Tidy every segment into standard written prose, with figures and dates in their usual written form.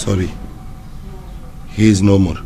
Sorry. He is no more.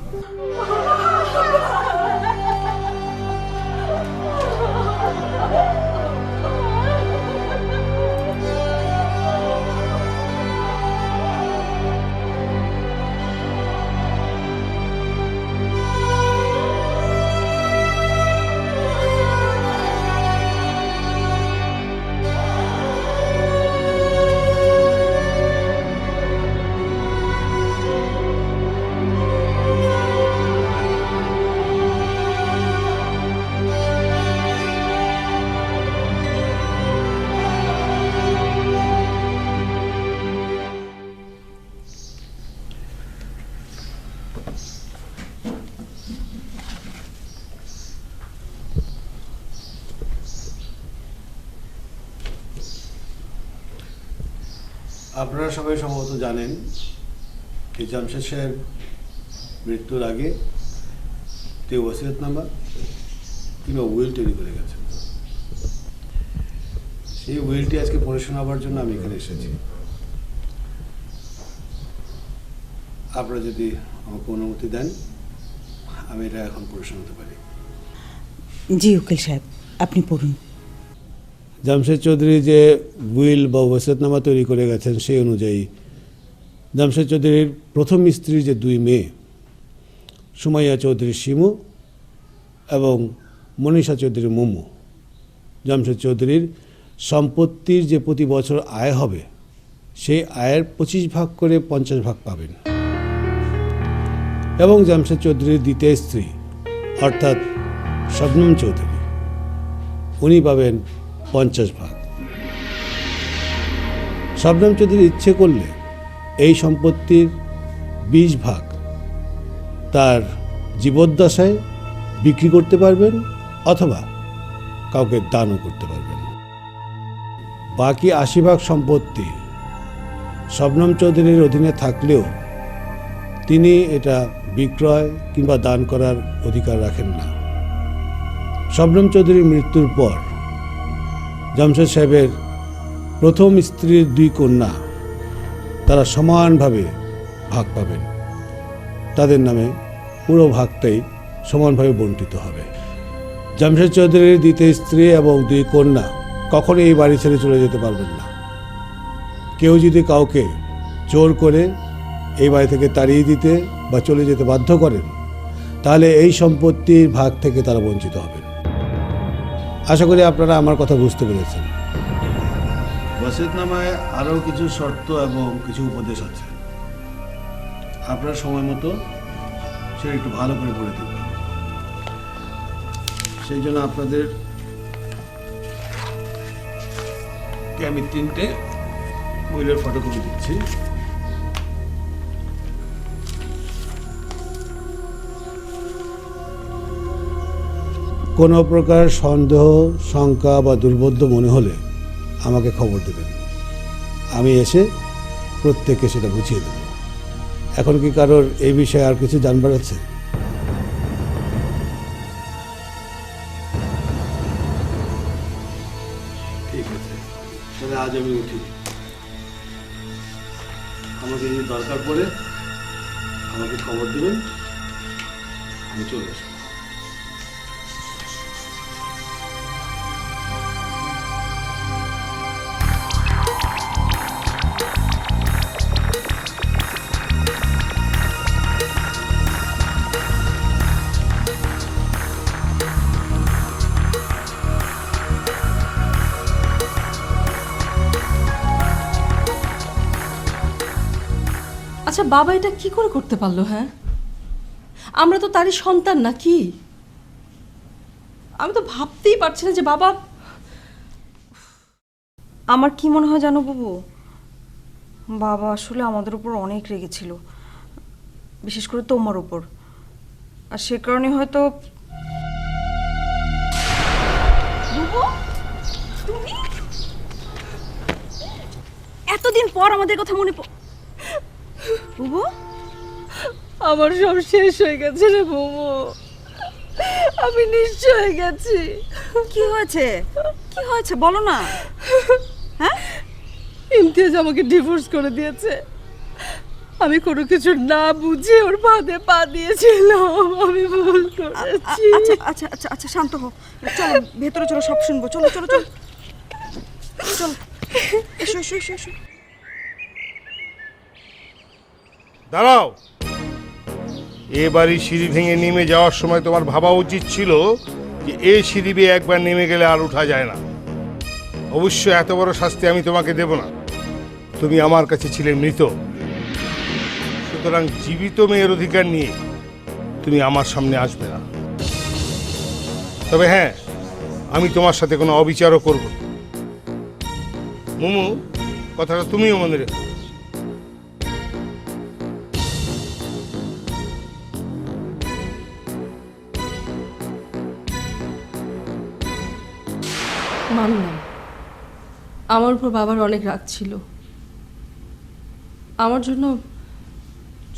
আপনারা সবাই সম্ভবত জানেন যে জামশেদ সাহেব মৃত্যুর আগে তিনি ওসিয়তনামা কিংবা উইল তৈরি করে গেছেন। সেই উইলটি আজকে পড়ে শোনাবার জন্য আমি এখানে এসেছি। আপনারা যদি আমাকে অনুমতি দেন আমি এটা এখন পড়ে শোনাতে পারি। জি উকিল সাহেব, আপনি পড়ুন। জামশেদ চৌধুরী যে উইল বা ওসিয়তনামা তৈরি করে গেছেন সেই অনুযায়ী জামশেদ চৌধুরীর প্রথম স্ত্রীর যে দুই মেয়ে সুমাইয়া চৌধুরী শিমু এবং মনীষা চৌধুরী মোমো, জামশেদ চৌধুরীর সম্পত্তির যে প্রতি বছর আয় হবে সেই আয়ের 25 ভাগ করে 50 ভাগ পাবেন এবং জামশেদ চৌধুরীর দ্বিতীয় স্ত্রী অর্থাৎ শবনম চৌধুরী উনি পাবেন 50 ভাগ। শবনম চৌধুরী ইচ্ছে করলে এই সম্পত্তির 20 ভাগ তার জীবদ্দশায় বিক্রি করতে পারবেন অথবা কাউকে দানও করতে পারবেন। বাকি 80 ভাগ সম্পত্তি শবনম চৌধুরীর অধীনে থাকলেও তিনি এটা বিক্রয় কিংবা দান করার অধিকার রাখেন না। শবনম চৌধুরীর মৃত্যুর পর জামশেদ সাহেবের প্রথম স্ত্রীর দুই কন্যা তারা সমানভাবে ভাগ পাবেন। তাদের নামে পুরো ভাগটাই সমানভাবে বণ্টিত হবে। জামশেদ চৌধুরীর দ্বিতীয় স্ত্রী এবং দুই কন্যা কখনো এই বাড়ি ছেড়ে চলে যেতে পারবেন না। কেউ যদি কাউকে জোর করে এই বাড়ি থেকে তাড়িয়ে দিতে বা চলে যেতে বাধ্য করেন তাহলে এই সম্পত্তির ভাগ থেকে তারা বঞ্চিত হবেন। আশা করি আপনারা আমার কথা বুঝতে পেরেছেন। ওয়াসিয়তনামায় আরও কিছু শর্ত এবং কিছু উপদেশ আছে, আপনারা সময় মতো সেটা একটু ভালো করে পড়ে দেবেন। সেই জন্য আপনাদের আমি 3টে উইলের ফটোকপি দিচ্ছি। কোনো প্রকার সন্দেহ, শঙ্কা বা দুর্বোধ্য মনে হলে আমাকে খবর দেবেন, আমি এসে প্রত্যেককে সেটা বুঝিয়ে দেব। এখন কি কারোর এই বিষয়ে আর কিছু জানবার আছে? ঠিক আছে, তাহলে আজ আমি উঠি। আমাকে যদি দরকার পড়ে আমাকে খবর দেবেন, আমি চলে আসবো। আচ্ছা বাবা এটা কি করে করতে পারলো? হ্যাঁ, আমরা তো তারই সন্তান নাকি? আমি তো ভাবতেই পারছি না যে বাবা। আমার কি মনে হয় জানো বাবু, বাবা আসলে আমাদের উপর অনেক রেগেছিল, বিশেষ করে তোমার উপর, আর সে কারণে হয়তো। এতদিন পর আমাদের কথা মনে বুবু, আমার সব শেষ হয়ে গেছে রে বুবু, আমি নিশ্চয় হয়ে গেছি। কি হয়েছে? কি হয়েছে বলো না। হ্যাঁ, ইমতিয়াজ আমাকে ডিভোর্স করে দিয়েছে। আমি কোনো কিছু না বুঝে ওর ফাঁদে পা দিয়েছিলাম, আমি ভুল করেছি। আচ্ছা আচ্ছা আচ্ছা আচ্ছা, শান্ত হও। চলো ভেতরে চলো, সব শুনবো। চলো চলো চলো চলো, এসো এসো এসো এসো। দাঁড়াও। এবারই সিঁড়ি ভেঙে নেমে যাওয়ার সময় তোমার ভাবা উচিত ছিল যে এই সিঁড়ি বেয়ে একবার নেমে গেলে আর ওঠা যায় না। অবশ্য এত বড় শাস্তি আমি তোমাকে দেব না। তুমি আমার কাছে ছিলে মৃত, সুতরাং জীবিত মেয়ের অধিকার নিয়ে তুমি আমার সামনে আসবে না। তবে হ্যাঁ, আমি তোমার সাথে কোনো অবিচারও করব না। মুমু, কথাটা তুমিও মনে রেখো। মানলাম আমার উপর বাবার অনেক রাগ ছিল। আমার জন্য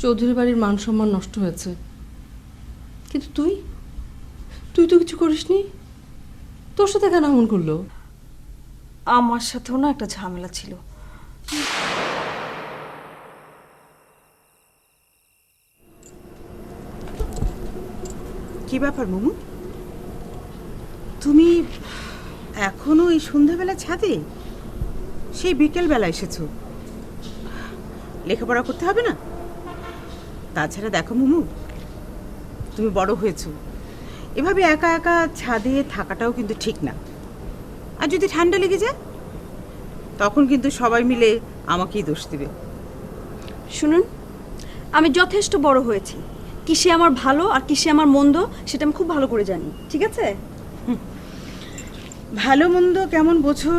চৌধুরী বাড়ির মান সম্মান নষ্ট হয়েছে, কিন্তু তুই তুই তো কিছু করিসনি। তোর সাথে কেন এমন করলো? আমার সাথেও না একটা ঝামেলা ছিল। কি ব্যাপার মোমো, তুমি এখনো এই সন্ধ্যাবেলা ছাদে? সেই বিকেলবেলা এসেছো, লেখাপড়া করতে হবে না? তাছাড়া দেখো মোমো, তুমি বড় হয়েছো, এভাবে একা একা ছাদে থাকাটাও কিন্তু ঠিক না। আর যদি ঠান্ডা লেগে যায় তখন কিন্তু সবাই মিলে আমাকেই দোষ দেবে। শুনুন, আমি যথেষ্ট বড় হয়েছি। কিসে আমার ভালো আর কিসে আমার মন্দ সেটা আমি খুব ভালো করে জানি, ঠিক আছে? ভালো মন্দ কেমন বোঝো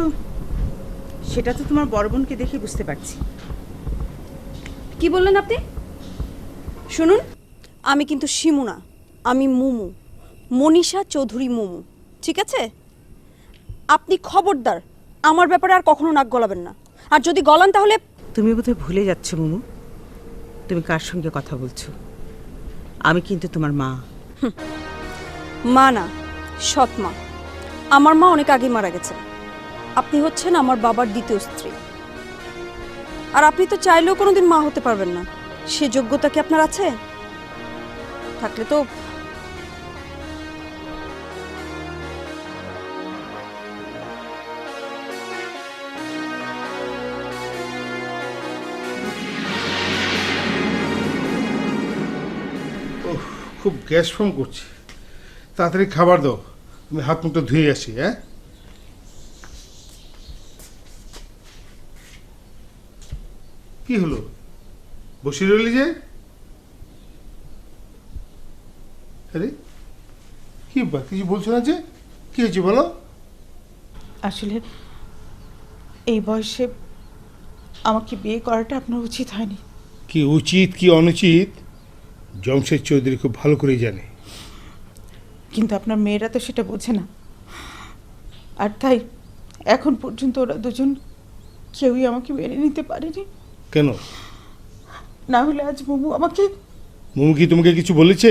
সেটা তো তোমার বড় বোনকে দেখে বুঝতে পারছি। কি বললেন আপনি? শুনুন, আমি কিন্তু শিমু না, আমি মুমু, মনীষা চৌধুরী মুমু, ঠিক আছে? আপনি খবরদার আমার ব্যাপারে আর কখনো নাক গলাবেন না, আর যদি গলান তাহলে... তুমি বোধহয় ভুলে যাচ্ছ মোমো, তুমি কার সঙ্গে কথা বলছো। আমি কিন্তু তোমার মা। মা না, সৎ মা। আমার মা অনেক আগে মারা গেছে। আপনি হচ্ছেন আমার বাবার দ্বিতীয় স্ত্রী, আর আপনি তো চাইলেও কোনোদিন মা হতে পারবেন না। সে যোগ্যতা কি আপনার আছে? থাকলে তো... খুব গ্যাস ফর্ম করছি, তাড়াতাড়ি খাবার দাও। আমি হাত মুখটা ধুয়ে আসি। হ্যাঁ, কি হলো? বসে রইলি যে? আরে কি বা কিছু বলছো না যে? কি হয়েছে বলো? আসলে এই বয়সে আমাকে বিয়ে করাটা আপনার উচিত হয়নি। কি উচিত কি অনুচিত জমশেদ চৌধুরী খুব ভালো করেই জানে। কিন্তু আপনার মেয়েরা তো সেটা বোঝে না, আর তাই এখন পর্যন্ত ওরা দুজন কেউই আমাকে মেনে নিতে পারেনি। কেন? না হলে আজ মোমো আমাকে... মুমু কি তোমাকে কিছু বলেছে?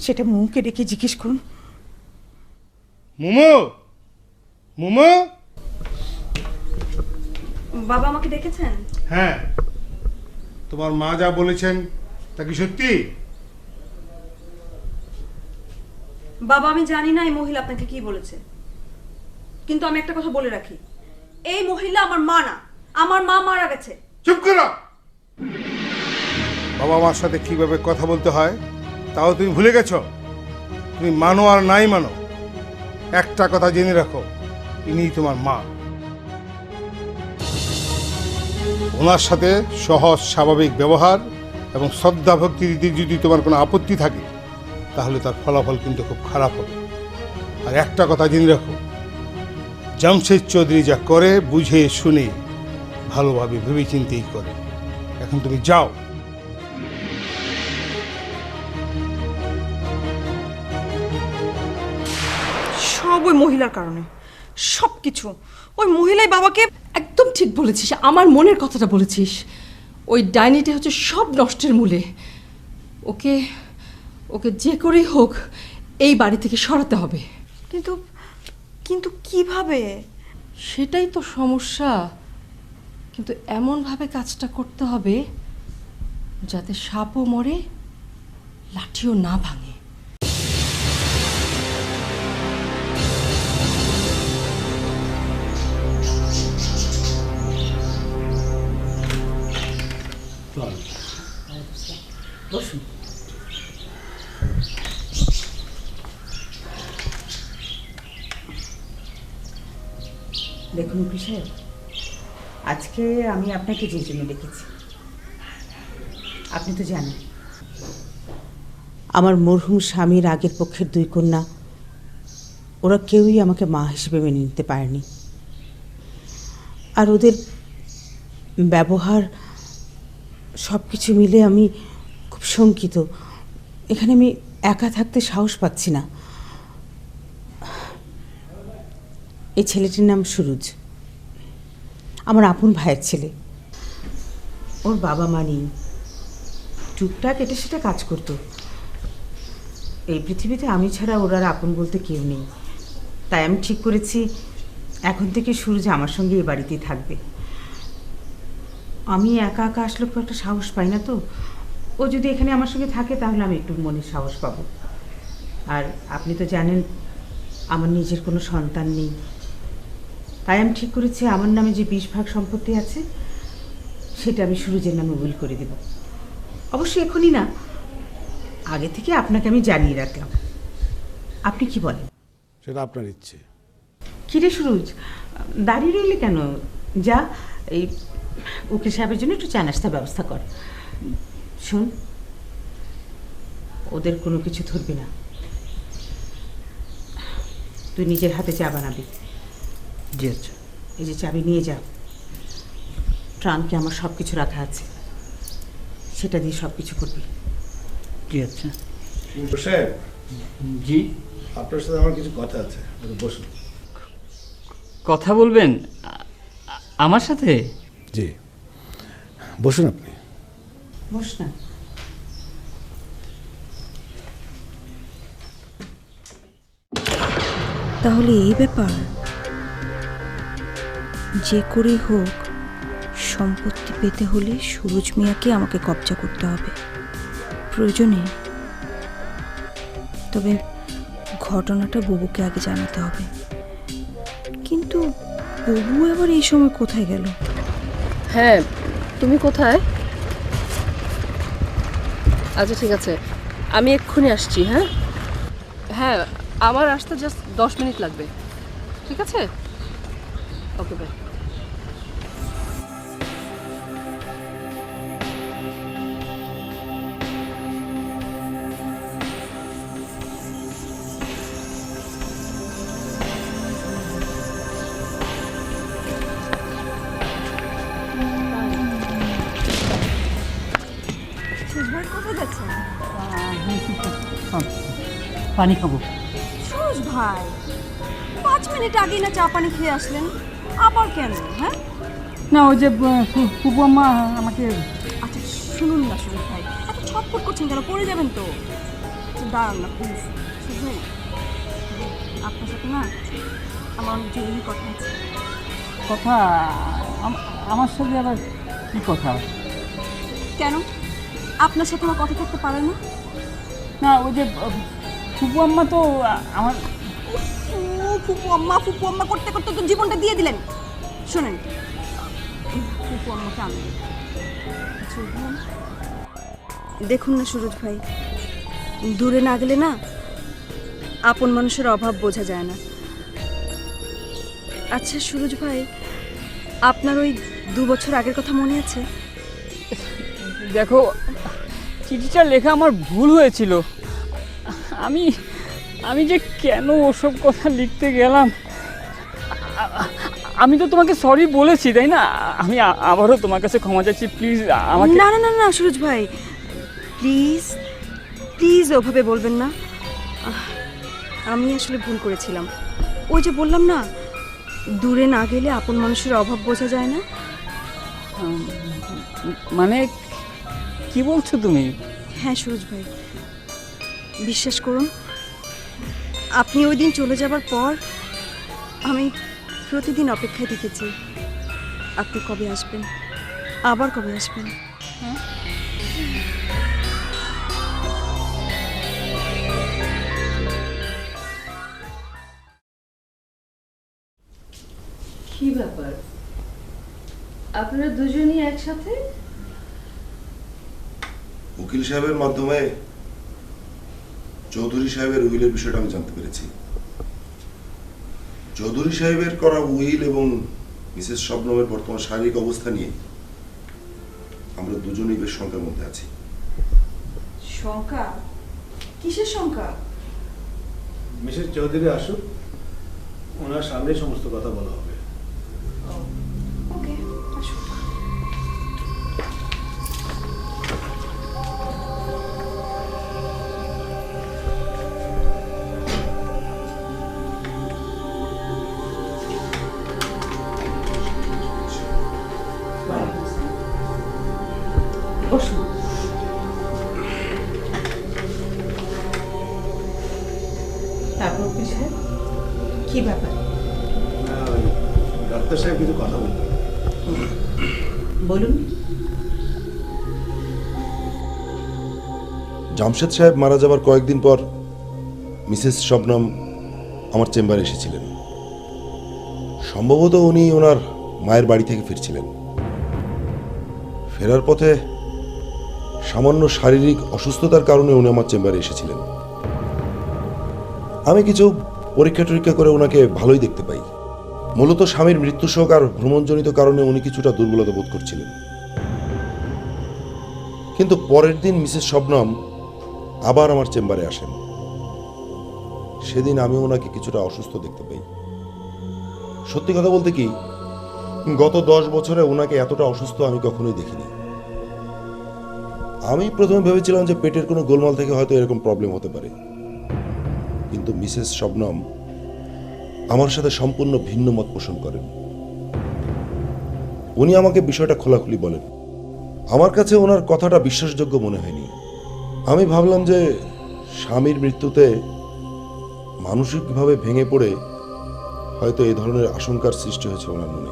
সেটা মোমোকে ডেকে জিজ্ঞেস করুন। মুমু, মুমু। বাবা আমাকে ডেকেছেন? হ্যাঁ, তোমার মা যা বলেছেন তা কি সত্যি? বাবা, আমি জানি না এই মহিলা আপনাকে কি বলেছে, কিন্তু আমি একটা কথা বলে রাখি, এই মহিলা আমার মা না। আমার মা মারা গেছে। চুপ করো। বাবা মার সাথে কিভাবে কথা বলতে হয় তাও তুমি ভুলে গেছো? তুমি মানো আর নাই মানো, একটা কথা জেনে রাখো, ইনিই তোমার মা। ওনার সাথে সহজ স্বাভাবিক ব্যবহার এবং শ্রদ্ধা ভক্তি দিতে যদি তোমার কোনো আপত্তি থাকে তাহলে তার ফলাফল কিন্তু খুব খারাপ হবে। আর একটা কথা জেনে রাখো, জামশেদ চৌধুরী যা করে বুঝে শুনে ভালোভাবে ভেবেচিন্তেই করে। এখন তুমি যাও। সব ওই মহিলার কারণে, সব কিছু ওই মহিলাই বাবাকে... একদম ঠিক বলেছিস, আমার মনের কথাটা বলেছিস। ওই ডাইনিটা হচ্ছে সব নষ্টের মূলে। ওকে ওকে যে করেই হোক এই বাড়ি থেকে সরাতে হবে। কিন্তু কিন্তু কিভাবে? সেটাই তো সমস্যা। কিন্তু এমনভাবে কাজটা করতে হবে যাতে সাপও মরে লাঠিও না ভাঙে। দেখুন উকিল সাহেব, আজকে আমি আপনাকে যে জন্য ডেকেছি আপনি তো জানেন আমার মরহুম স্বামীর আগের পক্ষের 2 কন্যা, ওরা কেউই আমাকে মা হিসেবে মেনে নিতে পারেনি। আর ওদের ব্যবহার সব কিছু মিলে আমি খুব শঙ্কিত। এখানে আমি একা থাকতে সাহস পাচ্ছি না। এই ছেলেটির নাম সুরজ, আমার আপন ভাইয়ের ছেলে। ওর বাবা মা নেই, টুকটাক এটা সেটা কাজ করতো। এই পৃথিবীতে আমি ছাড়া ওর আর আপন বলতে কেউ নেই। তাই আমি ঠিক করেছি এখন থেকে সুরজ আমার সঙ্গে এই বাড়িতেই থাকবে। আমি একা একা আসলে খুব একটা সাহস পাই না, তো ও যদি এখানে আমার সঙ্গে থাকে তাহলে আমি একটু মনে সাহস পাবো। আর আপনি তো জানেন আমার নিজের কোনো সন্তান নেই, তাই আমি ঠিক করেছি আমার নামে যে 20 ভাগ সম্পত্তি আছে সেটা আমি সুরজের নামে উইল করে দেব। অবশ্যই এখনই না, আগে থেকে আপনাকে আমি জানিয়ে রাখলাম। আপনি কি বলেন? সেটা আপনার ইচ্ছে। কিরে সুরজ, দাঁড়িয়ে রইলে কেন? যা এই উকিল সাহেবের জন্য একটু চা নাস্তার ব্যবস্থা কর। শোন, ওদের কোনো কিছু ধরবি না, তুই নিজের হাতে চা বানাবি। জি আচ্ছা। এই যে চাবি নিয়ে যা, ট্রাঙ্কে আমার সব কিছু রাখা আছে, সেটা দিয়ে সব কিছু করবি। জি আচ্ছা। সাহেব, জি, আপনার সাথে আমার কিছু কথা আছে, বসুন। কথা বলবেন আমার সাথে? জি, বসুন আপনি। বস না। তাহলে এই ব্যাপার, যে করেই হোক সম্পত্তি পেতে হলে সুরজ মিয়াকে আমাকে কবজা করতে হবে প্রয়োজনে। তবে ঘটনাটা বুবুকে আগে জানাতে হবে। কিন্তু বুবু আবার এই সময় কোথায় গেল? হ্যাঁ, তুমি কোথায়? আচ্ছা ঠিক আছে, আমি এক্ষুনি আসছি। হ্যাঁ হ্যাঁ, আমার আসতে জাস্ট 10 মিনিট লাগবে। ঠিক আছে, ওকে বাই। কোথায় যাচ্ছেন? পানি খাবো। সুরজ ভাই, 5 মিনিট আগে না চা পানি খেয়ে আসলেন, আবার কেন? হ্যাঁ না, ওই যে ফুপু আম্মা আমাকে। আচ্ছা শুনুন না সুরজ ভাই, এত ছটফট করছেন কেন? পড়ে যাবেন তো। দাঁড়ান না প্লিজ সুরজ ভাই, আপনার সাথে না আমার অনেক জরুরি কথা আছে। কথা? আমার সাথে আবার কি কথা? কেন আপনার সাথে আমার কথা থাকতে পারে না? না, ওই যে ফুপু আম্মা তো আমার। ফুপু আম্মা করতে করতে তো জীবনটা দিয়ে দিলেন। শোনেন, ফুপু আম্মাকে আমি দেখুন না সুরজ ভাই, দূরে না গেলে না আপন মানুষের অভাব বোঝা যায় না। আচ্ছা সুরজ ভাই, আপনার ওই 2 বছর আগের কথা মনে আছে? দেখো, চিঠিটা লেখা আমার ভুল হয়েছিল। আমি যে কেন ওসব কথা লিখতে গেলাম। আমি তো তোমাকে সরি বলেছি, তাই না? আমি আবারও তোমার কাছে ক্ষমা চাইছি, প্লিজ আমাকে। না না না না সুরজ ভাই, প্লিজ প্লিজ ওভাবে বলবেন না। আমি আসলে ভুল করেছিলাম। ওই যে বললাম না, দূরে না গেলে আপন মানুষের অভাব বোঝা যায় না। মানে কি বলছো তুমি? হ্যাঁ সুরজ ভাই, বিশ্বাস করুন, আপনি ওই দিন চলে যাবার পর আমি প্রতিদিন অপেক্ষায় দেখেছি আপনি কবে আসবেন, আবার কবে আসবেন। কি ব্যাপার আপনারা দুজনই একসাথে? উকিল সাহেবের মাধ্যমে চৌধুরী সাহেবের উইলের বিষয়টা আমি জানতে পেরেছি। চৌধুরী সাহেবের করা উইল এবং মিসেস শবনমের বর্তমান শারীরিক অবস্থা নিয়ে আমরা দুজনেই বেশ শঙ্কার মধ্যে আছি। শঙ্কা? কিসের শঙ্কা? মিসেস চৌধুরী আসুক, ওনার সামনে সমস্ত কথা বলা হবে। ওকে, আসুন। বসুন। তারপর উকিল সাহেব, কি ব্যাপার? ডাক্তার সাহেব কিছু কথা বলবেন। বলুন। জামশেদ সাহেব মারা যাবার কয়েকদিন পর মিসেস শবনম আমার চেম্বারে এসেছিলেন। সম্ভবত উনি ওনার মায়ের বাড়ি থেকে ফিরছিলেন। ফেরার পথে সামান্য শারীরিক অসুস্থতার কারণে উনি আমার চেম্বারে এসেছিলেন। আমি কিছু পরীক্ষা টরীক্ষা করে ওনাকে ভালোই দেখতে পাই। মূলত স্বামীর মৃত্যুশোক আর ভ্রমণজনিত কারণে উনি কিছুটা দুর্বলতা বোধ করছিলেন। কিন্তু পরের দিন মিসেস শবনম আবার আমার চেম্বারে আসেন। সেদিন আমি ওনাকে কিছুটা অসুস্থ দেখতে পাই। সত্যি কথা বলতে কি, গত 10 বছরে ওনাকে এতটা অসুস্থ আমি কখনোই দেখিনি। আমি প্রথমে ভেবেছিলাম যে পেটের কোনো গোলমাল থেকে হয়তো এরকম প্রবলেম হতে পারে, কিন্তু মিসেস শবনম আমার সাথে সম্পূর্ণ ভিন্ন মত পোষণ করেন। উনি আমাকে বিষয়টা খোলাখুলি বলেন। আমার কাছে ওনার কথাটা বিশ্বাসযোগ্য মনে হয়নি। আমি ভাবলাম যে স্বামীর মৃত্যুতে মানসিকভাবে ভেঙে পড়ে হয়তো এই ধরনের আশঙ্কার সৃষ্টি হয়েছে ওনার মনে।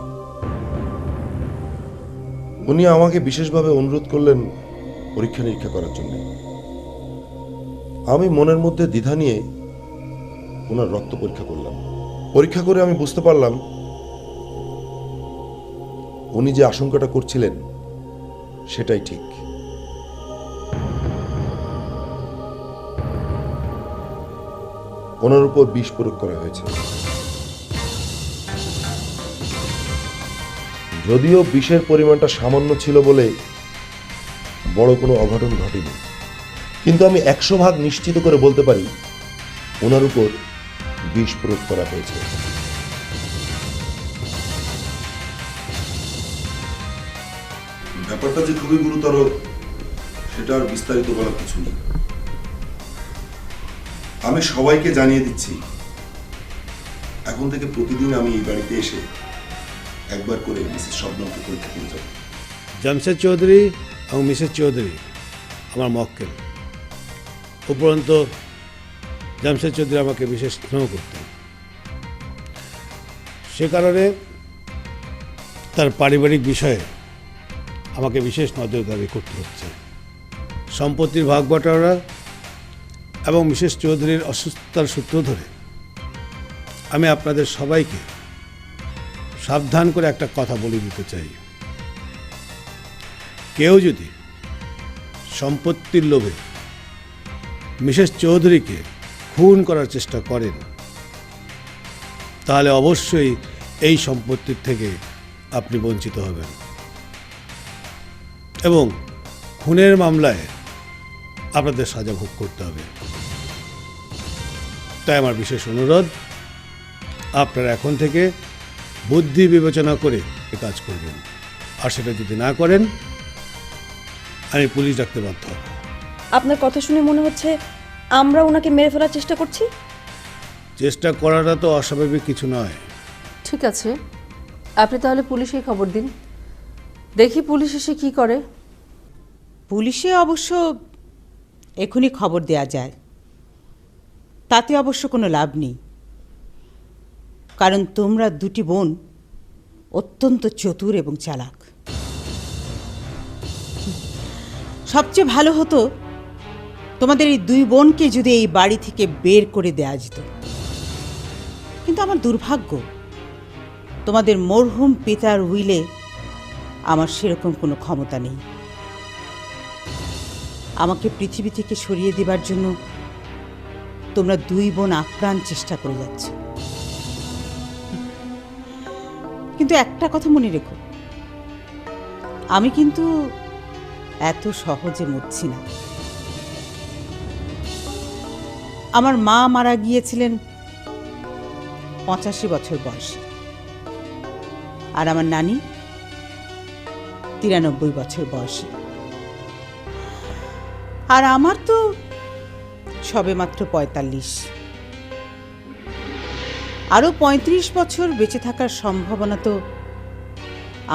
উনি আমাকে বিশেষভাবে অনুরোধ করলেন পরীক্ষা নিরীক্ষা করার জন্য। আমি মনের মধ্যে দ্বিধা নিয়ে ওনার রক্ত পরীক্ষা করলাম। পরীক্ষা করে আমি বুঝতে পারলাম উনি যে আশঙ্কাটা করছিলেন সেটাই ঠিক। ওনার উপর বিষ প্রয়োগ করা হয়েছে। যদিও বিষের পরিমাণটা সামান্য ছিল বলে বড় কোনো অঘটন ঘটেনি, কিন্তু আমি 100% নিশ্চিত করে বলতে পারি ওনার উপর বিষ প্রয়োগ করা হয়েছে। ব্যাপারটা যে খুবই গুরুতর সেটা আর বিস্তারিত বলার কিছু নেই। আমি সবাইকে জানিয়ে দিচ্ছি, এখন থেকে প্রতিদিন আমি এই বাড়িতে এসে একবার করে মিসেস শবনমকে পরীক্ষা করে যাব। জামশেদ চৌধুরী এবং মিসেস চৌধুরী আমার মক্কেল। উপরন্ত জামশেদ চৌধুরী আমাকে বিশেষ স্নেহ করতেন। সে কারণে তার পারিবারিক বিষয়ে আমাকে বিশেষ নজরদারি করতে হচ্ছে। সম্পত্তির ভাগ বাটোয়ারা এবং মিসেস চৌধুরীর অসুস্থতার সূত্র ধরে আমি আপনাদের সবাইকে সাবধান করে একটা কথা বলে দিতে চাই। কেউ যদি সম্পত্তির লোভে মিসেস চৌধুরীকে খুন করার চেষ্টা করেন তাহলে অবশ্যই এই সম্পত্তির থেকে আপনি বঞ্চিত হবেন এবং খুনের মামলায় আপনাদের সাজা ভোগ করতে হবে। তাই আমার বিশেষ অনুরোধ, আপনারা এখন থেকে বুদ্ধি বিবেচনা করে কাজ করবেন, আর সেটা যদি না করেন আমি পুলিশ ডাকতে বাধ্য হব। আপনার কথা শুনে মনে হচ্ছে আমরা ওনাকে মেরে ফেলার চেষ্টা করছি। চেষ্টা করাটা তো অস্বাভাবিক কিছু নয়। ঠিক আছে, আপনি তাহলে পুলিশে খবর দিন, দেখি পুলিশ এসে কি করে। পুলিশে অবশ্য এখনই খবর দেয়া যায়, তাতে অবশ্য কোনো লাভ নেই, কারণ তোমরা দুটি বোন অত্যন্ত চতুর এবং চালাক। সবচেয়ে ভালো হতো তোমাদের এই দুই বোনকে যদি এই বাড়ি থেকে বের করে দেয়া যেত, কিন্তু আমার দুর্ভাগ্য তোমাদের মরহুম পিতার উইলে আমার সেরকম কোনো ক্ষমতা নেই। আমাকে পৃথিবী থেকে সরিয়ে দেবার জন্য তোমরা দুই বোন আপ্রাণ চেষ্টা করে যাচ্ছ, কিন্তু একটা কথা মনে রেখো, আমি কিন্তু এত সহজে মরছি না। আমার মা মারা গিয়েছিলেন 85 বছর বয়সে, আর আমার নানি 93 বছর বয়সে, আর আমার তো সবে মাত্র 45। আরো 35 বছর বেঁচে থাকার সম্ভাবনা তো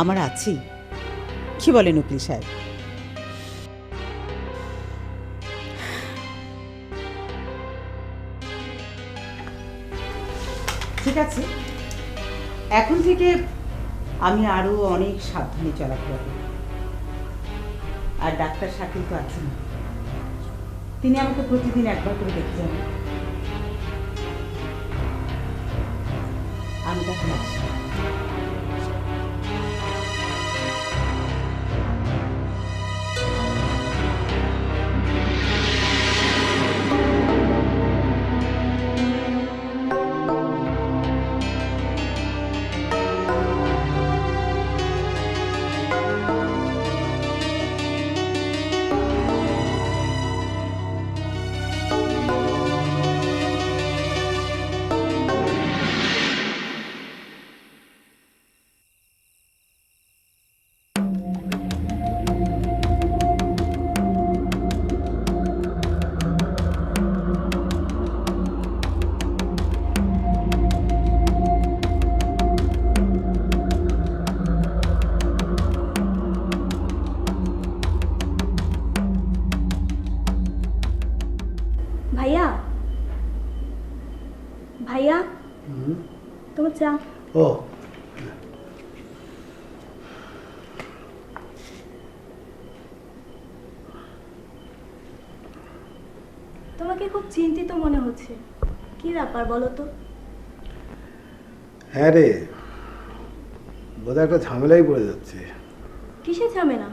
আমার আছেই। কি বলেন উকিল সাহেব? ঠিক আছে, এখন থেকে আমি আরো অনেক সাবধানে চলাফেরা করব। আর ডাক্তার শাকিল তো আছেন, তিনি আমাকে প্রতিদিন একবার করে দেখতে যাবেন। আমি তাকে আসি। ভাইয়া, ভাইয়া, তোমার চা। ও তোমাকে খুব চিন্তিত মনে হচ্ছে, কি ব্যাপার বলো তো? হ্যাঁ রে, বোধহয় একটা ঝামেলাই পড়ে যাচ্ছে। কিসের ঝামেলা?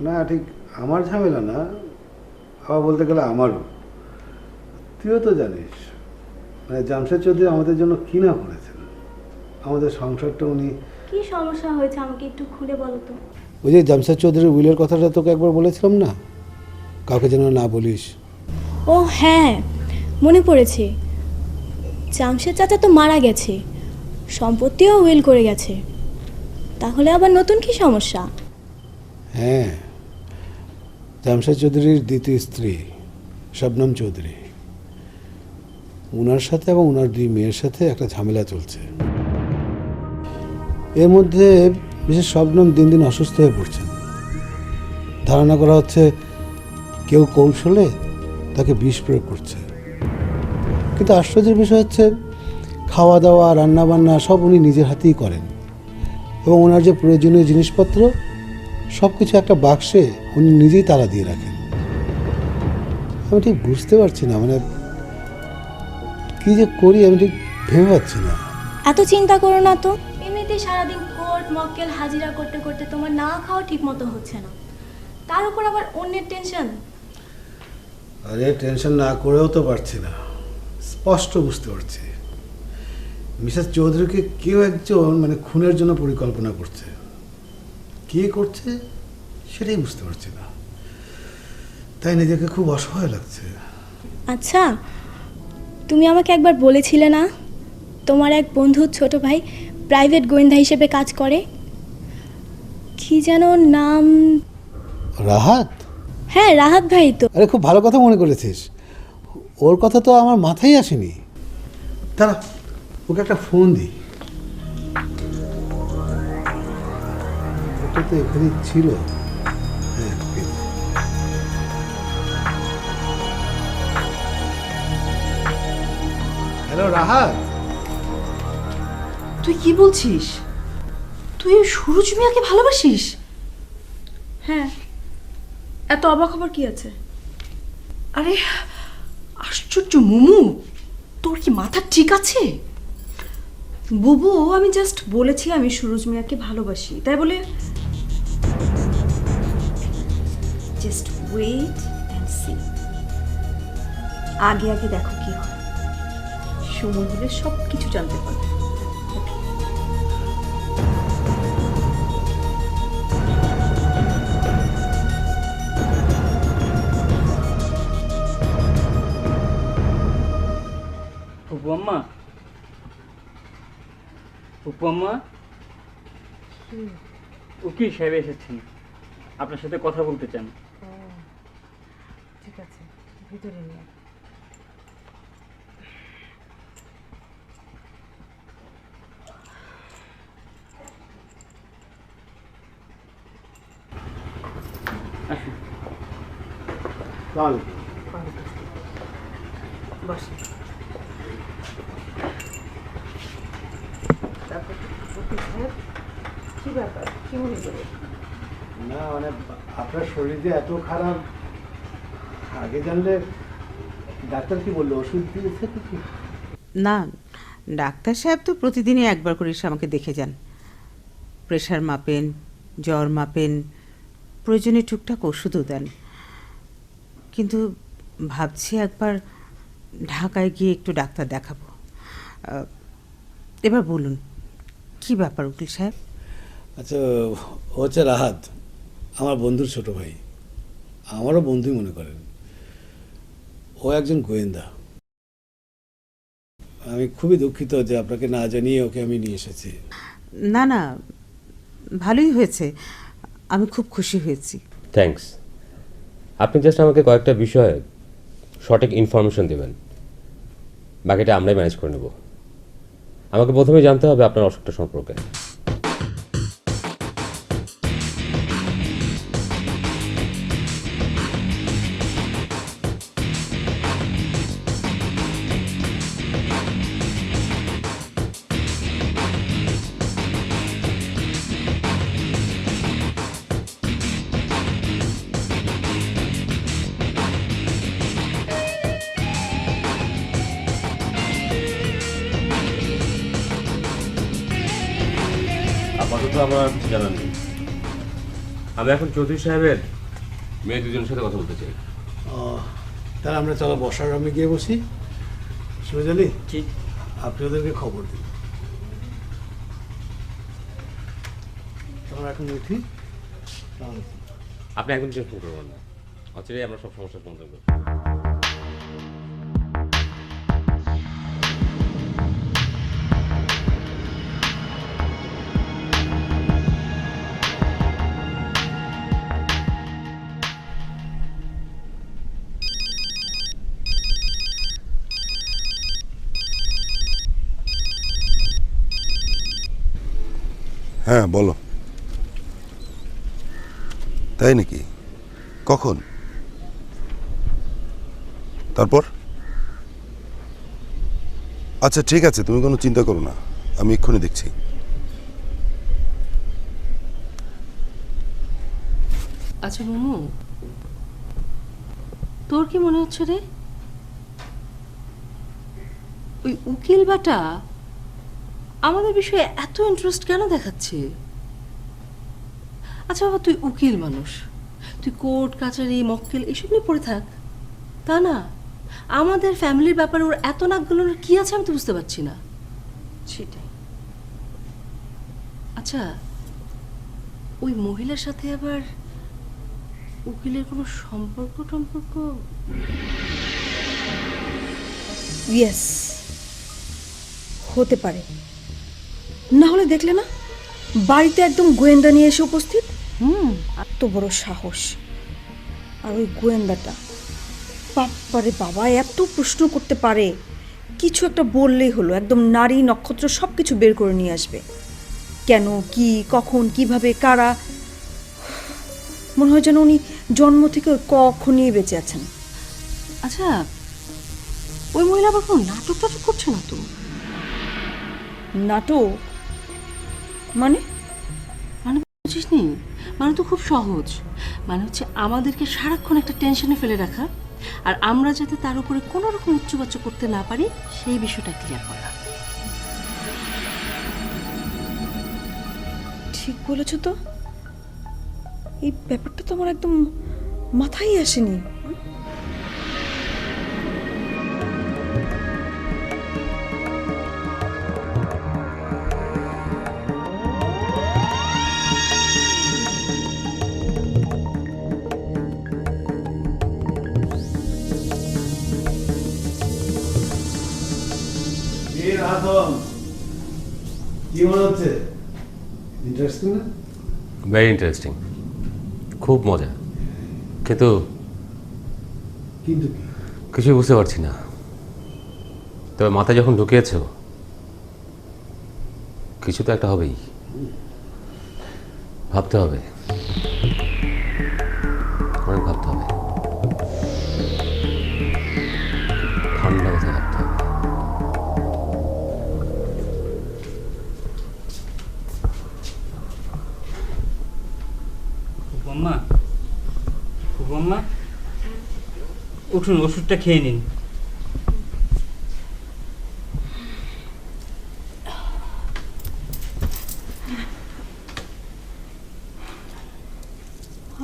না, ঠিক আমার ঝামেলা না, আবার বলতে গেলে আমারও। তুইও তো জানিস, মানে জামশেদ চৌধুরী আমাদের জন্য কি না করেছেন। আমাদের সংসারটা উনি... কি সমস্যা হয়েছে আমাকে একটু খুলে বলো তো। ওই যে জামশেদ চৌধুরীর উইলের কথাটা তোকে একবার বলেছিলাম না, কাউকে যেন না বলিস। ও হ্যাঁ, মনে পড়েছে। জামশেদ চাচা তো মারা গেছে, সম্পত্তিও উইল করে গেছে, তাহলে আবার নতুন কি সমস্যা? হ্যাঁ, জামশেদ চৌধুরীর দ্বিতীয় স্ত্রী শবনম চৌধুরী, ওনার সাথে এবং ওনার দুই মেয়ের সাথে একটা ঝামেলা চলছে। এর মধ্যে বিশেষ শবনম দিন দিন অসুস্থ হয়ে পড়ছেন। ধারণা করা হচ্ছে কেউ কৌশলে তাকে বিষ প্রয়োগ করছে। কিন্তু আশ্চর্যের বিষয় হচ্ছে, খাওয়া দাওয়া রান্নাবান্না সব উনি নিজের হাতেই করেন, এবং ওনার যে প্রয়োজনীয় জিনিসপত্র সব কিছু একটা বাক্সে উনি নিজেই তালা দিয়ে রাখেন। আমি ঠিক বুঝতে পারছি না, মানে কি যে করি আমি ঠিক ভেবে পাচ্ছি না। এত চিন্তা করো না তো, এমনিতেই সারাদিন কোর্ট মক্কেল হাজিরা করতে করতে তোমার না খাওয়া ঠিক মতো হচ্ছে না, তার উপর আবার অন্যের টেনশন। আরে টেনশন না করেও তো পারছি না, স্পষ্ট বুঝতে পারছি মিসেস চৌধুরীকে কেউ একজন মানে খুনের জন্য পরিকল্পনা করছে। কে করছে সেটাই বুঝতে পারছি না, তাই নিজেকে খুব অসহায় লাগছে। আচ্ছা, তুমি আমাকে একবার বলেছিলে না তোমার এক বন্ধু ছোট ভাই প্রাইভেট গোয়েন্দা হিসেবে কাজ করে, কি যেন নাম? রাহাত? হ্যাঁ, রাহাত ভাই তো। আরে খুব ভালো কথা মনে করেছিস, ওর কথা তো আমার মাথায় আসেনি। দাঁড়া, ওকে একটা ফোন দিই। ওটা তো এখানে ছিল। হ্যাঁ, হ্যালো রাহাত। তুই কি বলছিস? তুই ওই সুরজ মিয়াকে ভালোবাসিস? হ্যাঁ, এত অবাক খবর কি আছে? আরে আশ্চর্য মুমু, তোর কি মাথা ঠিক আছে? বুবু, আমি জাস্ট বলেছি আমি সুরজ মিয়াকে ভালোবাসি, তাই বলে জাস্ট ওয়েট অ্যান্ড সি। আগে আগে দেখো কি হয়, সময় হলে সব কিছু জানতে পারবে। ফুপু আম্মা, ফুপু আম্মা, উকিল সাহেব এসেছেন, আপনার সাথে কথা বলতে চান। ঠিক আছে, ভিতরে নিয়ে বসে। তারপর উকিল সাহেব, কি ব্যাপার, কি মনে করে? না মানে আপনার শরীর যে এত খারাপ, আগে জানলে ডাক্তার কি বললো, ওষুধ দিয়েছে কি? না, ডাক্তার সাহেব তো প্রতিদিনই একবার করে এসে আমাকে দেখে যান। প্রেশার মাপেন, জ্বর মাপেন, প্রয়োজনে টুকটাক ওষুধও দেন। কিন্তু ভাবছি একবার ঢাকায় গিয়ে একটু ডাক্তার দেখাবো। এবার বলুন, কি ব্যাপার উকিল সাহেব? আচ্ছা, ও হচ্ছে রাহাত, আমার বন্ধুর ছোট ভাই, আমারও বন্ধুই মনে করেন। ও একজন গোয়েন্দা। আমি খুবই দুঃখিত যে আপনাকে না জানিয়ে ওকে আমি নিয়ে এসেছি। না না, ভালোই হয়েছে, আমি খুব খুশি হয়েছি। থ্যাঙ্কস। আপনি জাস্ট আমাকে কয়েকটা বিষয়ে সঠিক ইনফরমেশন দেবেন, বাকিটা আমরাই ম্যানেজ করে নেব। আমাকে প্রথমে জানতে হবে আপনার অসুখটা সম্পর্কে। আপাতত আমার আর কিছু জানার নেই। আমি এখন চৌধুরী সাহেবের মেয়ে দুজনের সাথে কথা বলতে চাই। তাহলে আমরা চলো বসার রুমে গিয়ে বসি। সুরজালি, জি। আপনি ওদেরকে খবর দিন। আমরা এখন উঠি। আপনি একদম টেনশন করবেন না, অচিরেই আমরা সব সমস্যার সমাধান করব। হ্যাঁ বলো। তাই নাকি? কখন? তারপর? আচ্ছা ঠিক আছে, তুমি কোনো চিন্তা করো না, আমি এক্ষুনি দেখছি। আচ্ছা মোমো, তোর কি মনে হচ্ছে রে, ওই উকিল বাটা আমাদের বিষয়ে এত ইন্টারেস্ট কেন দেখাচ্ছে? আচ্ছা বাবা, তুই উকিল মানুষ, তুই কোর্ট কাচারি মক্কেল এসব নিয়ে পড়ে থাক, তা না আমাদের ফ্যামিলির ব্যাপারে ওর এত নাক গলানোর কি আছে আমি তো বুঝতে পারছি না। সেটাই। আচ্ছা, ওই মহিলার সাথে আবার উকিলের কোনো সম্পর্ক? ইয়েস, হতে পারে। না হলে দেখলে না, বাড়িতে একদম গোয়েন্দা নিয়ে এসে উপস্থিত। এত বড় সাহস! আর ওই গোয়েন্দাটা বাপ্পারে বাবা, এত প্রশ্ন করতে পারে, কিছু একটা বললেই হলো একদম নারী নক্ষত্র সব কিছু বের করে নিয়ে আসবে। কেন, কি, কখন, কিভাবে, কারা। মনে হয় যেন উনি জন্ম থেকে ওই কখন নিয়ে বেঁচে আছেন। আচ্ছা, ওই মহিলা আবার কোনো নাটক টাটক করছে না তো? নাটক মানে? বুঝিস নি, মানে তো খুব সহজ, মানে হচ্ছে আমাদেরকে সারাক্ষণ একটা টেনশনে ফেলে রাখা, আর আমরা যাতে তার উপরে কোনো রকম উচ্চবাচ্য করতে না পারি সেই বিষয়টা ক্লিয়ার করা। ঠিক বলেছ তো, এই ব্যাপারটা তো আমার একদম মাথায় আসেনি। কি মনে হচ্ছে? ইন্টারেস্টিং না? ভেরি ইন্টারেস্টিং, খুব মজা, কিন্তু কিন্তু কি? কিছুই বুঝতে পারছি না। তবে মাথায় যখন ঢুকিয়েছ, কিছু তো একটা হবেই, ভাবতে হবে, অনেক ভাবতে হবে, ঠান্ডা মাথায় ভাবতে হবে। বম্মা, বম্মা, উঠুন, ওষুধটা খেয়ে নিন।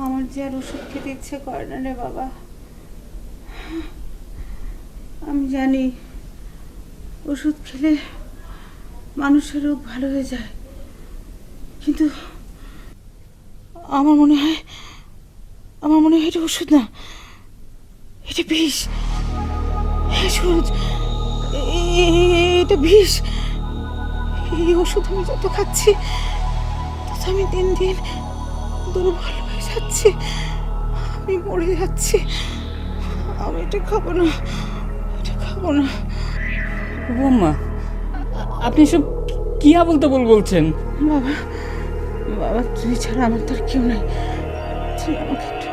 আমার যে আর ওষুধ খেতে ইচ্ছে করে না রে বাবা। আমি জানি ওষুধ খেলে মানুষের রোগ ভালো হয়ে যায়, কিন্তু আমার মনে হয় এটা ওষুধ না, এটা বিষ। সুরজ, এটা বিষ। এই ওষুধ আমি যত খাচ্ছি তত আমি দিন দিন দুর্বল হয়ে যাচ্ছি, আমি মরে যাচ্ছি। আমি এটা খাবো না, এটা খাবো না। বম্মা, আপনি সব কি আবল তাবল বলছেন? বাবা, বাবা, তুই ছাড়া আমার তো আর কেউ নাই। তুই আমাকে একটু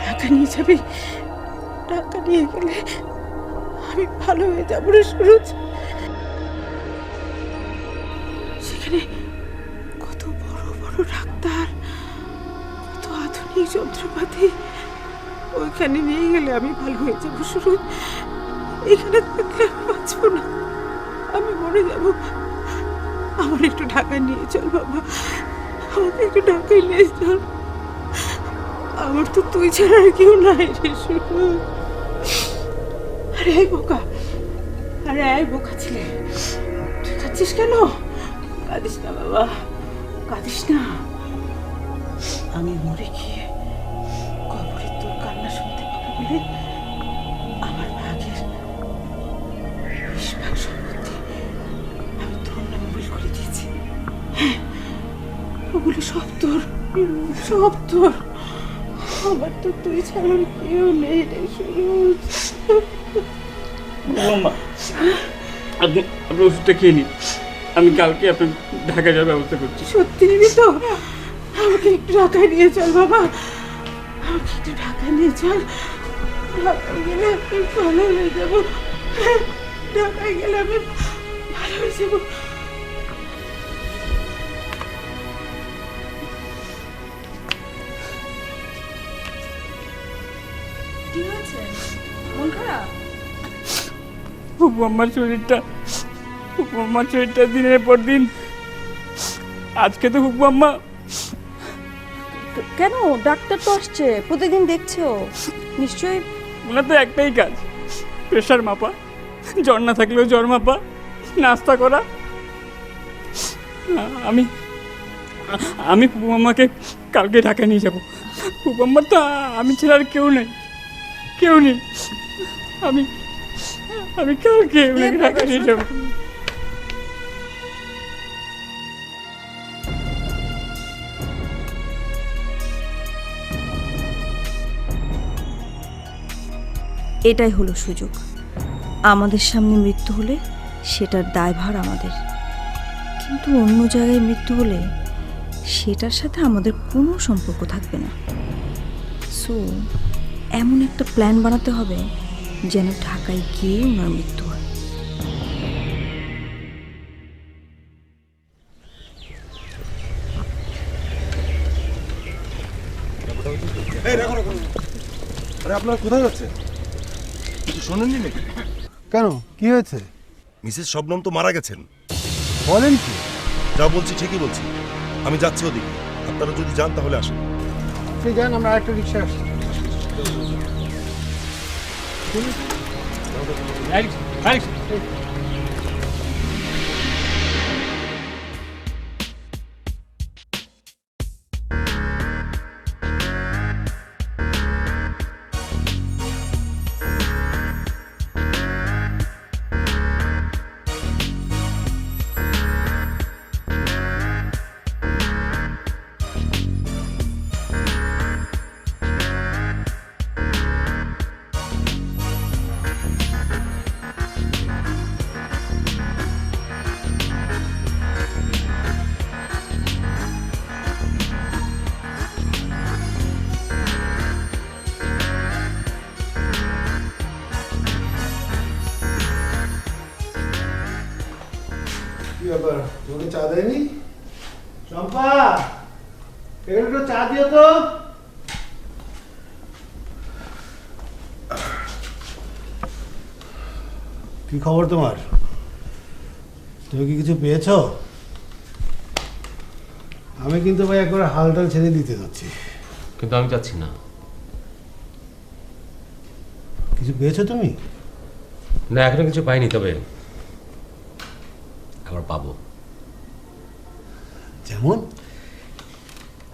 ঢাকা নিয়ে যাবি? ঢাকা নিয়ে গেলে আমি ভালো হয়ে যাবো রে সুরজ। সেখানে কত বড় বড় ডাক্তার, কত আধুনিক যন্ত্রপাতি। ওইখানে নিয়ে গেলে আমি ভালো হয়ে যাবো সুরজ। এখানে থাকলে আমি বাঁচবো না, আমি মরে যাবো। আমার একটু ঢাকায় নিয়ে চল বাবা, আমাকে একটু ঢাকায় নিয়ে চল। আমার তো তুই ছাড়া আর কেউ নাই রে সুরজ। আরে এই বোকা, আরে এই বোকা ছেলে, তুই কাঁদছিস কেন? কাঁদিস না বাবা, কাঁদিস না। আমি মরে গিয়ে কবরে তোর কান্না শুনতে পাবো বলে আমার ভাগের 20 ভাগ সম্পত্তি আমি তোর নামে উইল করে দিয়েছি। হ্যাঁ, ওগুলো সব তোর, সব তোর। আমার তো তুই ছাড়া কেউ নেই রে সুরজ। বম্মা, আপনি ওষুধটা খেয়ে নিন, আমি কালকে আপনার ঢাকা যাওয়ার ব্যবস্থা করছি। সত্যি নিবি তো? আমাকে একটু ঢাকায় নিয়ে চল বাবা, আমাকে একটু ঢাকায় নিয়ে চল। ঢাকায় গেলে আমি ভালো হয়ে যাবো, ঢাকায় গেলে আমি ভালো হয়ে যাবো। কি হয়েছে? মন খারাপ? বম্মার শরীরটা দিনের পর দিন, আজকে তো বম্মা। কেন? ডাক্তার তো আসছে, প্রতিদিন দেখছো নিশ্চয়ই। ওনার তো একটাই কাজ, প্রেশার মাপা, জ্বর না থাকলেও জ্বর মাপা, নাস্তা করা। আমি পুবাম্মাকে কালকে ঢাকা নিয়ে যাবো। পুবাম্মার তো আমি ছাড়া আর কেউ নেই, কেউ নেই। আমি কালকে ওনাকে ঢাকা নিয়ে যাবো। এটাই হলো সুযোগ। আমাদের সামনে মৃত্যু হলে সেটার দায়ভার আমাদের, কিন্তু অন্য জায়গায় মৃত্যু হলে সেটার সাথে আমাদের কোনো সম্পর্ক থাকবে না। সো এমন একটা প্ল্যান বানাতে হবে যেন ঢাকায় গিয়ে ওনার মৃত্যু হয়। আরে আপনারা কোথায় যাচ্ছেন? কিছু শোনেননি নাকি? কেন, কি হয়েছে? মিসেস শবনম তো মারা গেছেন। বলেন কি? যা বলছি ঠিকই বলছি। আমি যাচ্ছি ওদিকে, আপনারা যদি যান তাহলে আসেন। ঠিক আছে, আমরা আরেকটা রিক্সা আসছি। কি ব্যাপার, তোমাকে চা দেয়নি? চম্পা, এখানে একটু চা দিও তো। কি খবর তোমার? তুমি কি কিছু পেয়েছো? আমি কিন্তু ভাই একবার হালটাল ছেড়ে দিতে যাচ্ছি। কিন্তু আমি চাচ্ছি না। কিছু পেয়েছো তুমি? না, এখনো কিছু পাইনি, তবে আবার পাবো। যেমন?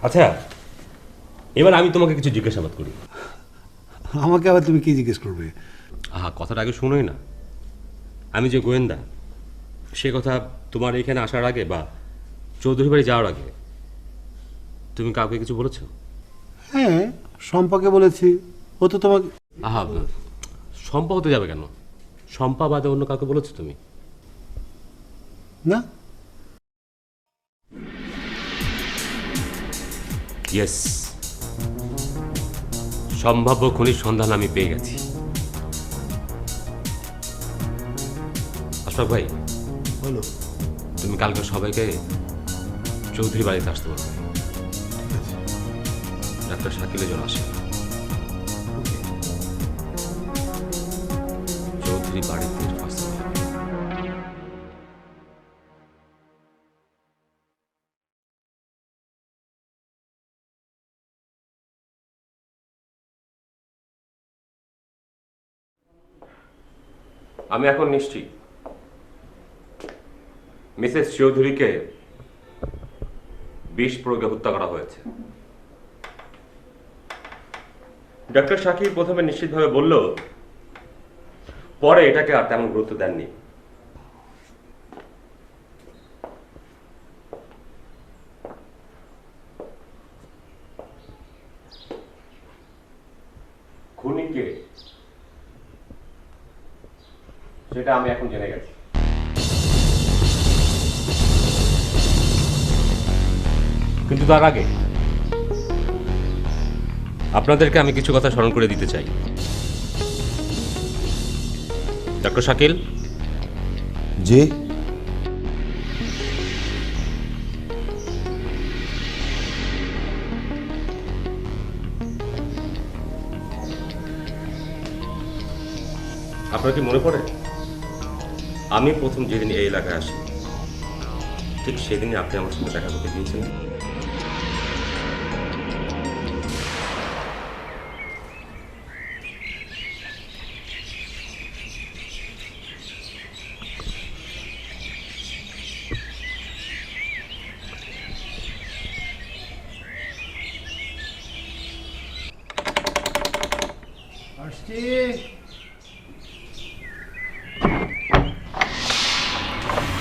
আচ্ছা, এবার আমি তোমাকে কিছু জিজ্ঞাসাবাদ করি। আমাকে আবার তুমি কি জিজ্ঞেস করবে? কথাটা আগে শুনোই না। আমি যে গোয়েন্দা, সে কথা তোমার এখানে আসার আগে বা চৌধুরী বাড়ি যাওয়ার আগে তুমি কাউকে কিছু বলেছো? হ্যাঁ, শম্পাকে বলেছি। ও তো তোমাকে... শম্পা হতে যাবে কেন? শম্পা বাদে অন্য কাউকে বলেছো তুমি? না। ইয়েস, সম্ভাব্য খুনির সন্ধান আমি পেয়ে গেছি। আশরাফ ভাই, বলো। তুমি কালকে সবাইকে চৌধুরী বাড়িতে আসতে বলবে। ডাক্তার শাকিলের জন্য আসে। চৌধুরী বাড়িতে আসতে হবে। আমি এখন নিশ্চিত মিসেস চৌধুরীকে বিষ প্রয়োগে হত্যা করা হয়েছে। ডাক্তার শাকিব প্রথমে নিশ্চিতভাবে বলল, পরে এটাকে আর তেমন গুরুত্ব দেননি। খুনিকে সেটা আমি এখন জেনে গেছি। কিন্তু তার আগে আপনাদেরকে আমি কিছু কথা স্মরণ করে দিতে চাই। ডক্টর শাকিল, যে আপনার কি মনে পড়ে আমি প্রথম যেদিন এই এলাকায় আসি ঠিক সেদিনই আপনি আমার সাথে দেখা করতে গিয়েছিলেন? আসছি।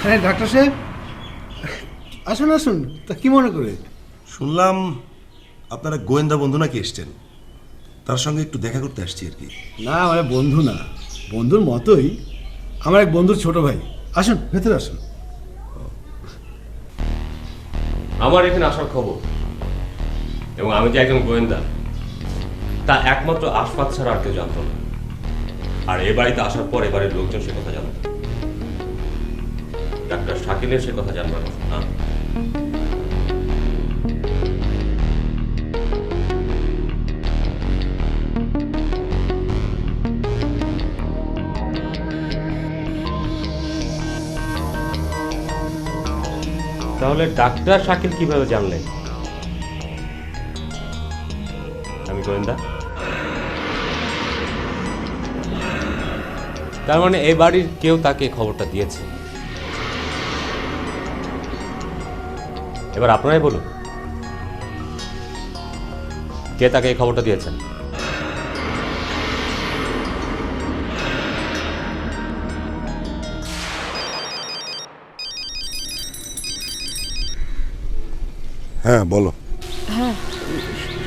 হ্যাঁ ডাক্তার সাহেব, আসুন আসুন। তা কি মনে করে? শুনলাম আপনারা গোয়েন্দা বন্ধু নাকি এসছেন, তার সঙ্গে একটু দেখা করতে আসছি আর কি। না, মানে বন্ধু না, বন্ধুর মতোই। আমার এক বন্ধুর ছোট ভাই। আসুন, ভেতরে আসুন। আমার এখানে আসার খবর এবং আমি যে একজন গোয়েন্দা তা একমাত্র আশফাক ছাড়া আর কেউ জানতো না। আর এ বাড়িতে আসার পর এবারের লোকজন সে কথা জানত। ডাক্তার শাকিলের সে কথা জানবার কথা না। তাহলে ডাক্তার শাকিল কিভাবে জানলেন আমি গোয়েন্দা? তার মানে এই বাড়ির কেউ তাকে খবরটা দিয়েছে। এবার আপনারাই বলুন, কে তাকে এই খবরটা দিয়েছেন? হ্যাঁ বলো। হ্যাঁ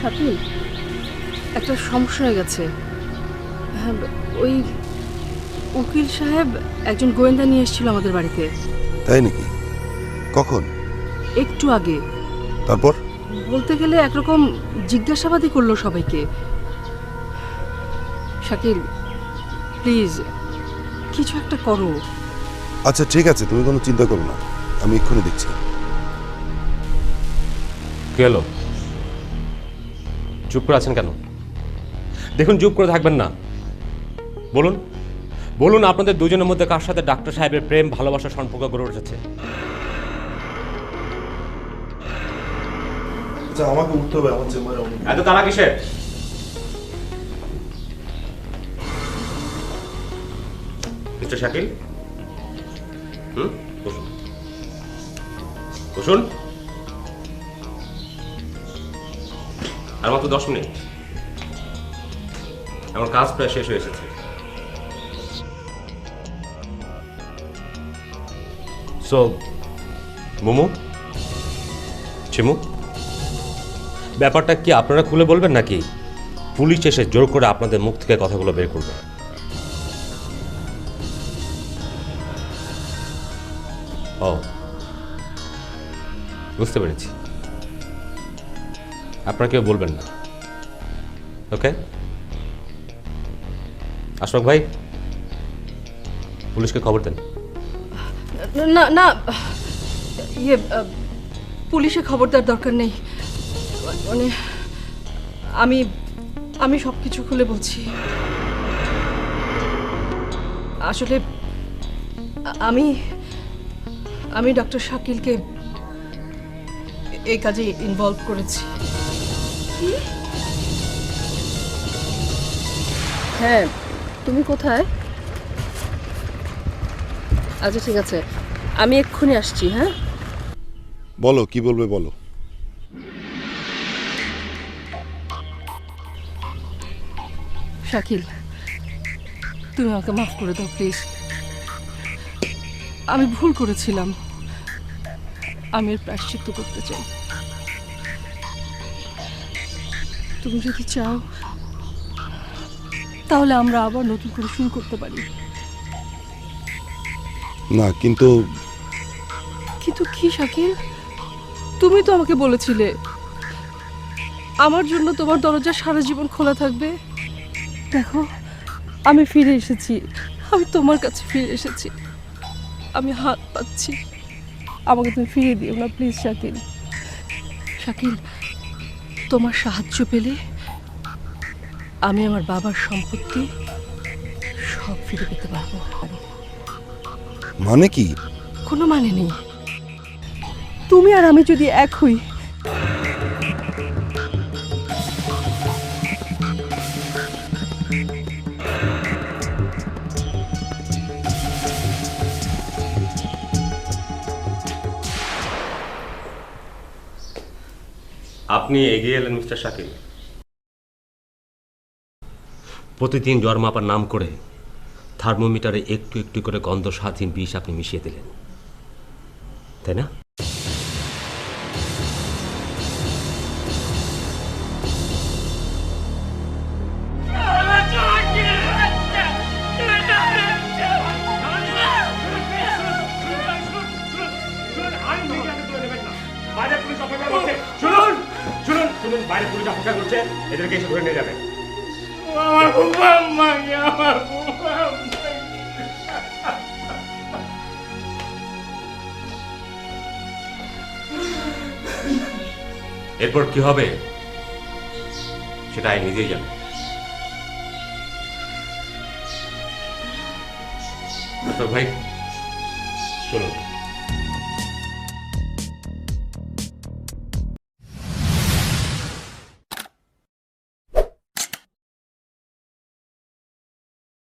শাকিল, একটা সমস্যা হয়ে গেছে। হ্যাঁ, ওই উকিল সাহেব একজন গোয়েন্দা নিয়ে এসেছিল আমাদের বাড়িতে। তাই নাকি? কখন? একটু আগে। তারপর? বলতে গেলে একরকম জিজ্ঞাসাবাদই করলো সবাইকে। শাকিল প্লিজ কিছু একটা করো। আচ্ছা ঠিক আছে, তুমি কোনো চিন্তা করো না, আমি এক্ষুনি দেখছি। গেল চুপ করে আছেন কেন? দেখুন, চুপ করে থাকবেন না। বলুন বলুন, আপনাদের দুজনের মধ্যে কার সাথে ডাক্তার সাহেবের প্রেম ভালোবাসার সম্পর্ক গড়ে উঠেছে? আচ্ছা আমাকে উঠতে হবে, আমার চেম্বারে এত তারা কিসের? মিস্টার শাকিল, বসুন বসুন। আর মাত্র 10 মিনিট, আমার কাজ প্রায় শেষ হয়ে এসেছে। সো মোমো, চিমু, ব্যাপারটা কি আপনারা খুলে বলবেন নাকি পুলিশ এসে জোর করে আপনাদের মুখ থেকে কথাগুলো বের করবে? ও বুঝতে পেরেছি, আপনারা কেউ বলবেন না। ওকে আশফাক ভাই, পুলিশকে খবর দেন। না না, ইয়ে পুলিশে খবর দেওয়ার দরকার নেই। মানে আমি আমি সব কিছু খুলে বলছি। আসলে আমি আমি ডক্টর শাকিলকে এই কাজে ইনভলভ করেছি। হ্যাঁ, তুমি কোথায়? আচ্ছা ঠিক আছে, আমি এক্ষুনি আসছি। হ্যাঁ বলো, কি বলবে বলো। শাকিল, তুমি আমাকে মাফ করে দাও প্লিজ। আমি ভুল করেছিলাম, আমি এর প্রায়শ্চিত্ত করতে চাই। তুমি যদি চাও তাহলে আমরা আবার নতুন করে শুরু করতে পারি। না কিন্তু কিন্তু কি শাকিল, তুমি তো আমাকে বলেছিলে আমার জন্য তোমার দরজা সারা জীবন খোলা থাকবে। দেখো, আমি ফিরে এসেছি, আমি তোমার কাছে ফিরে এসেছি, আমি হাত পাচ্ছি, আমাকে তুমি ফিরিয়ে দিও না প্লিজ শাকিল। শাকিল, তোমার সাহায্য পেলে আমি আমার বাবার সম্পত্তি সব ফিরে পেতে পারবো। মানে কি? কোনো মানে নেই, তুমি আর আমি যদি এক হই, আপনি এগিয়ে এলেন মিস্টার শাকিল। প্রতিদিন জ্বর মাপার নাম করে থার্মোমিটারে একটু একটু করে গন্ধ স্বাধীন বিষ আপনি মিশিয়ে দিলেন, তাই না? বাইরে পুলিশ অপেক্ষা করছে, এদেরকে এসে ধরে নিয়ে যাবে। এরপর কি হবে সেটা আইন নিজেই জানে। ভাই চলুন।